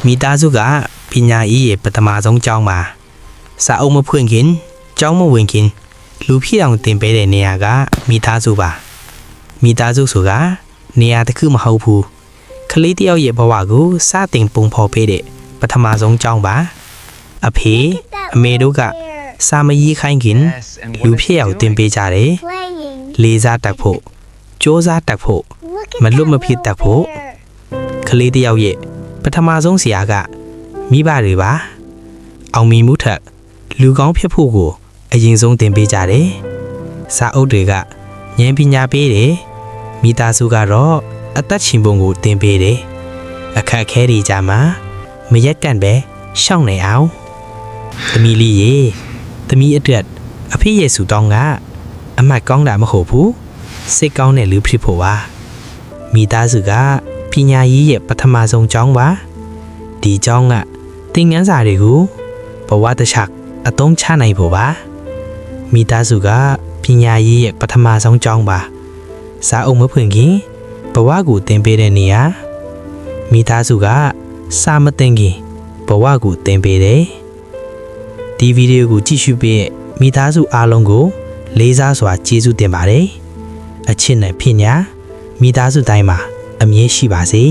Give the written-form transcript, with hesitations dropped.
မိသားစုကပညာရေးရဲ့ပထမဆုံးကျောင်းမှာစာအုပ်မဖွင့်ခင်ကျောင်းမဝင်ခင်လူဖြစ်အောင်တင်ပေးတဲ့နေရာကမိသားစုပါမိသားစုဆိုတာနေရာတစ်ခုမဟုတ်ဘူးကလေးတယောက်ရဲ့ဘဝကိုစတင်ပုံဖော်ပေးတဲ့ပထမဆုံးကျောင်းပါအဖေအမေတို့ကစာမရေးခိုင်းခင်လူဖြစ်အောင်တင်ပေးကြတယ်လေးစားတတ်ဖို့စ조사တတ်ဖို့မလွတ်မဖြစ်တတ်ဖို့ကလေးတယောက်ရဲ့ပထမဆုံးဆရာကမိဘတွေပါအောင်မြင်မှုထက်လူကောင်းဖြစ်ဖို့ကိုအရင်ဆုံးသင်ပေးကြတယ်စာအုပ်တွေကဉာဏ်ပညာပေးတယ်မိသားစုကတော့အသက်ရှင်ပုံကိုသင်ပေးတယ်အခက်အခဲတွေကြမှာမရက်တန့်ပဲရှောင်နေအောင်သမီးလေးရေသမီးအတွက်အဖေရဲ့ဆူတောင်းကအမတ်ကောင်းတာမဟုတ်ဘူးစိတ်ကောင်းတဲ့လူဖြစ်ဖို့ပါမိသားစုကပညာရေးရဲ့ပထမဆုံးကျောင်းပါဒီကျောင်းကသင်ခန်းစာတွေကိုဘဝတစ်ချက်အသုံးချနိုင်ဖို့ပါမိသားစုကပညာရေးရဲ့ပထမဆုံးကျောင်းပါစာအုပ်မဖွင့်ခင်ဘဝကိုသင်ပေးတဲ့နေရာမိသားစုကစာမသင်ခင်ဘဝကိုသင်ပေးတယ်ဒီဗီဒီယိုကိုကြည့်ရှုပေးတဲ့မိသားစုအားလုံးကိုလေးစားစွာကျေးဇူးတင်ပါတယ်အချစ်နဲ့ဖြစ်ညာမိသားစုတိုင်းမှာအမြဲရှိပါစေ